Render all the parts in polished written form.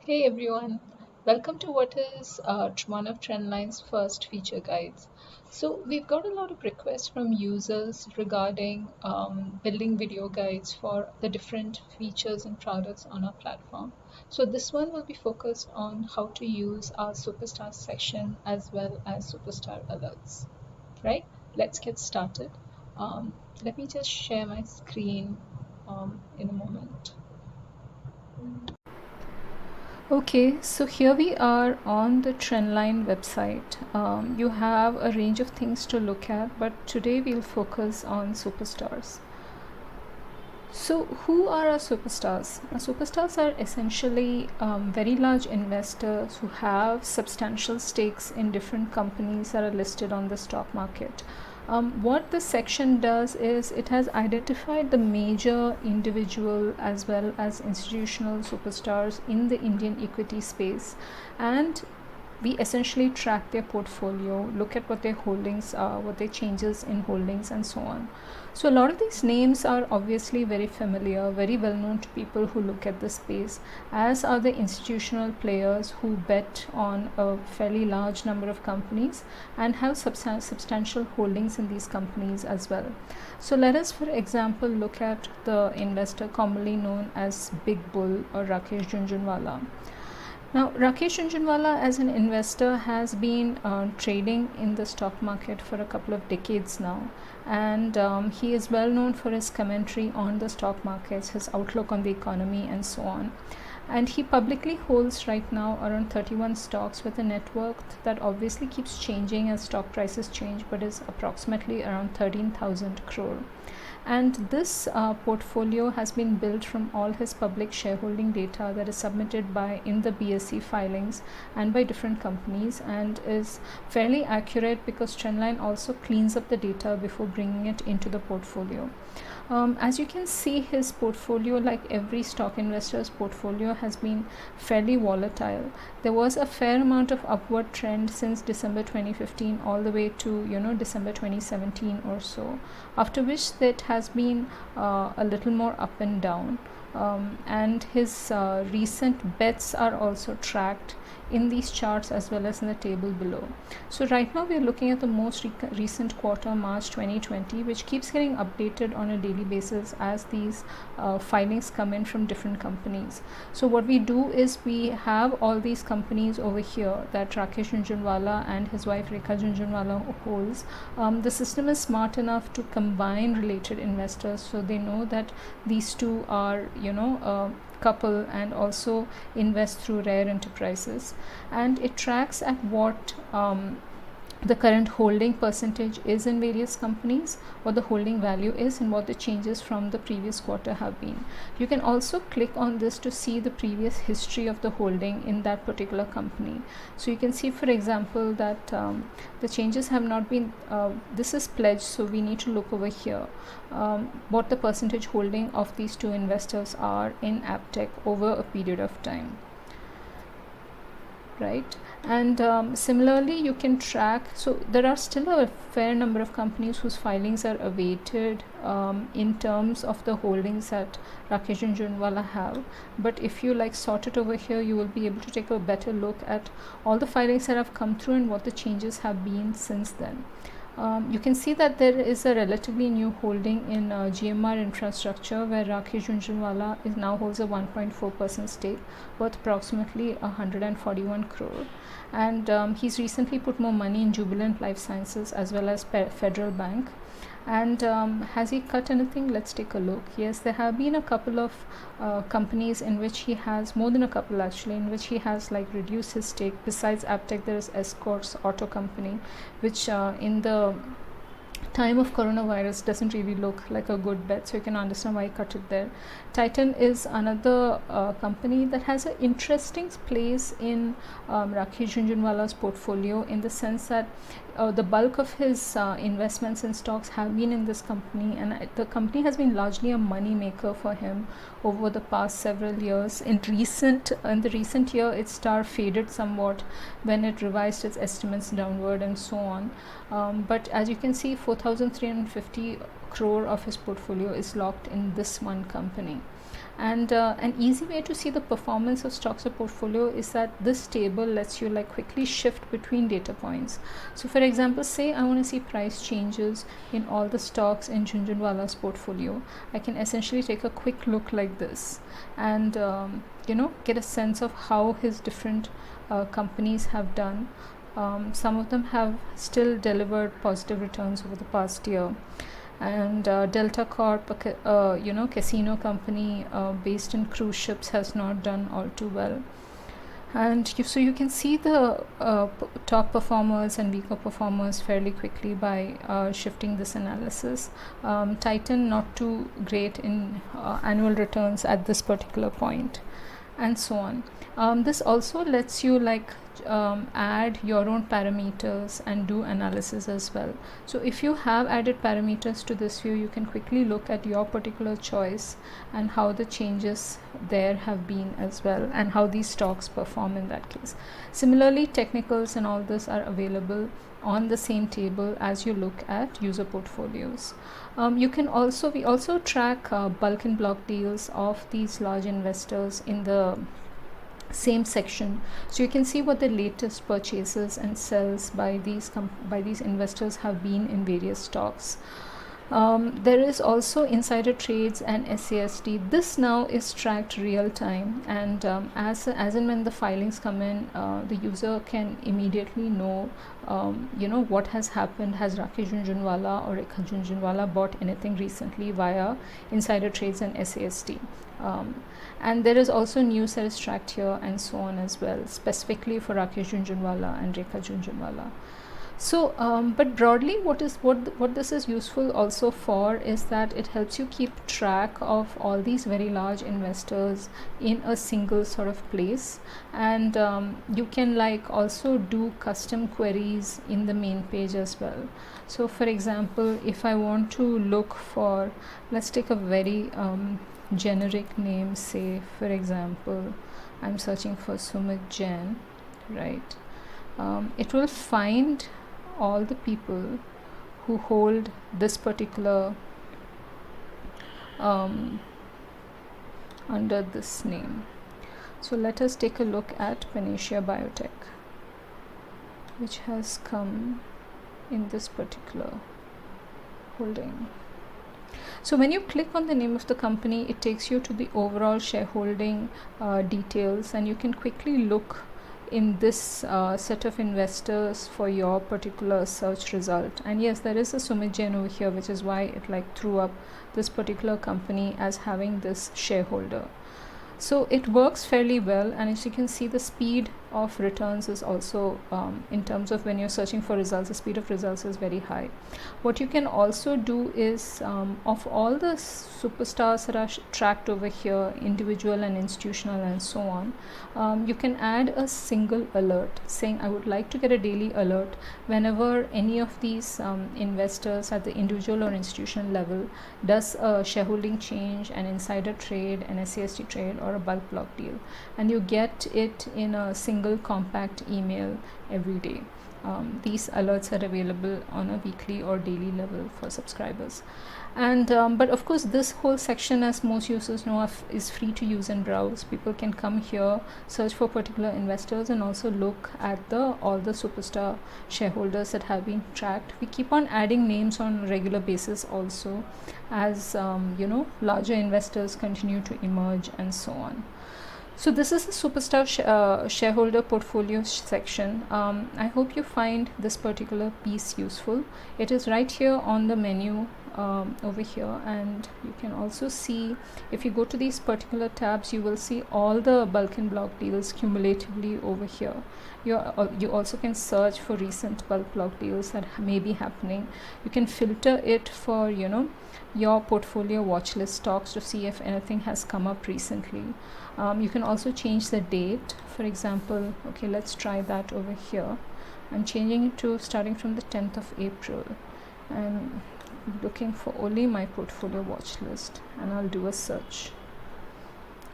Hey everyone, welcome to what is one of Trendline's first feature guides. So, we've got a lot of requests from users regarding building video guides for the different features and products on our platform. So, this one will be focused on how to use our Superstar section as well as Superstar alerts. Right? Let's get started. Um, Let me just share my screen in a moment. Okay, so here we are on the Trendline website. You have a range of things to look at, but today we'll focus on superstars. So, who are our superstars? Our superstars are essentially very large investors who have substantial stakes in different companies that are listed on the stock market. What this section does is it has identified the major individual as well as institutional superstars in the Indian equity space, and we essentially track their portfolio, look at what their holdings are, what their changes in holdings, and so on. So, a lot of these names are obviously very familiar, very well known to people who look at the space, as are the institutional players who bet on a fairly large number of companies and have substantial holdings in these companies as well. So, let us, for example, look at the investor commonly known as Big Bull or Rakesh Jhunjhunwala. Now, Rakesh Jhunjhunwala as an investor has been trading in the stock market for a couple of decades now, and he is well known for his commentary on the stock markets, his outlook on the economy, and so on. And he publicly holds right now around 31 stocks with a net worth that obviously keeps changing as stock prices change, but is approximately around 13,000 crore. And this portfolio has been built from all his public shareholding data that is submitted by in the BSE filings and by different companies, and is fairly accurate because Trendline also cleans up the data before bringing it into the portfolio. As you can see, his portfolio, like every stock investor's portfolio, has been fairly volatile. There was a fair amount of upward trend since December 2015 all the way to December 2017 or so, after which it has been a little more up and down. And his recent bets are also tracked in these charts as well as in the table below. So right now we are looking at the most recent quarter, March 2020, which keeps getting updated on a daily basis as these filings come in from different companies. So what we do is we have all these companies over here that Rakesh Jhunjhunwala and his wife Rekha Jhunjhunwala holds. The system is smart enough to combine related investors, so they know that these two are couple and also invest through rare enterprises, and it tracks at what the current holding percentage is in various companies, what the holding value is, and what the changes from the previous quarter have been. You can also click on this to see the previous history of the holding in that particular company. So you can see, for example, that the changes have not been, this is pledged, so we need to look over here what the percentage holding of these two investors are in Aptech over a period of time, right? And similarly you can track, so there are still a fair number of companies whose filings are awaited in terms of the holdings that Rakesh Jhunjhunwala have, but if you sort it over here, you will be able to take a better look at all the filings that have come through and what the changes have been since then. You can see that there is a relatively new holding in GMR Infrastructure, where Rakesh Jhunjhunwala now holds a 1.4% stake worth approximately 141 crore, and he's recently put more money in Jubilant Life Sciences as well as Federal Bank. And has he cut anything? Let's take a look. Yes, there have been a couple of companies in which he has, more than a couple actually, in which he has reduced his stake. Besides Aptech, there is Escorts Auto Company, which in the time of coronavirus doesn't really look like a good bet, so you can understand why I cut it there. Titan is another company that has an interesting place in Rakesh Jhunjhunwala's portfolio, in the sense that the bulk of his investments in stocks have been in this company, and the company has been largely a money maker for him over the past several years. In the recent year, its star faded somewhat when it revised its estimates downward and so on. But as you can see, 4,350 crore of his portfolio is locked in this one company. And an easy way to see the performance of stocks or portfolio is that this table lets you like quickly shift between data points. So for example, say I want to see price changes in all the stocks in Jhunjhunwala's portfolio. I can essentially take a quick look like this and get a sense of how his different companies have done. Some of them have still delivered positive returns over the past year, and Delta Corp, casino company based in cruise ships, has not done all too well. And so you can see the top performers and weaker performers fairly quickly by shifting this analysis. Titan not too great in annual returns at this particular point, and so on. This also lets you add your own parameters and do analysis as well. So if you have added parameters to this view, you can quickly look at your particular choice and how the changes there have been as well, and how these stocks perform in that case. Similarly, technicals and all this are available on the same table as you look at user portfolios. We also track bulk and block deals of these large investors in the same section, so you can see what the latest purchases and sells by these investors have been in various stocks. There is also insider trades and SAST. This now is tracked real time, and as and when the filings come in, the user can immediately know what has happened. Has Rakesh Jhunjhunwala or Rekha Jhunjhunwala bought anything recently via insider trades and SAST? And there is also news that is tracked here and so on as well, specifically for Rakesh Jhunjhunwala and Rekha Jhunjhunwala. So but broadly, what this is useful also for is that it helps you keep track of all these very large investors in a single sort of place, and you can also do custom queries in the main page as well. So for example, if I want to look for, let's take a very generic name, say for example I'm searching for Sumit Jain, right? It will find all the people who hold this particular under this name. So let us take a look at Panacea Biotech, which has come in this particular holding. So when you click on the name of the company, it takes you to the overall shareholding details, and you can quickly look in this set of investors for your particular search result. And yes, there is a Sumit Jain over here, which is why it threw up this particular company as having this shareholder. So it works fairly well, and as you can see, the speed of returns is also in terms of when you're searching for results, the speed of results is very high. What you can also do is of all the superstars that are tracked over here, individual and institutional and so on, you can add a single alert saying I would like to get a daily alert whenever any of these investors at the individual or institutional level does a shareholding change, an insider trade, an SAST trade, or a bulk block deal, and you get it in a single compact email every day. These alerts are available on a weekly or daily level for subscribers. And but of course, this whole section, as most users know, is free to use and browse. People can come here, search for particular investors, and also look at all the superstar shareholders that have been tracked. We keep on adding names on a regular basis also, as larger investors continue to emerge and so on. So this is the superstar shareholder portfolio section. I hope you find this particular piece useful. It is right here on the menu over here, and you can also see, if you go to these particular tabs, you will see all the bulk and block deals cumulatively over here. You also can search for recent bulk block deals that may be happening. You can filter it for your portfolio watch list stocks to see if anything has come up recently. You can also change the date. For example, okay, let's try that over here. I'm changing it to starting from the 10th of April, and looking for only my portfolio watch list, and I'll do a search,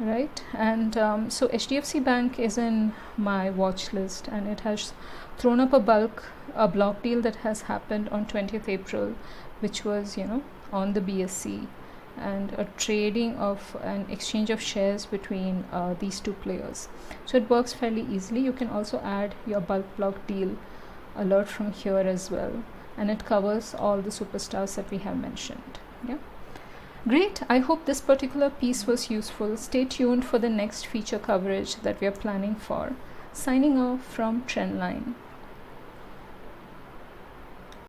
right? And so HDFC Bank is in my watch list, and it has thrown up a block deal that has happened on 20th April, which was on the BSE, and a trading of an exchange of shares between these two players. So it works fairly easily. You can also add your bulk block deal alert from here as well, and it covers all the superstars that we have mentioned. Yeah, great. I hope this particular piece was useful. Stay tuned for the next feature coverage that we are planning for. Signing off from Trendline.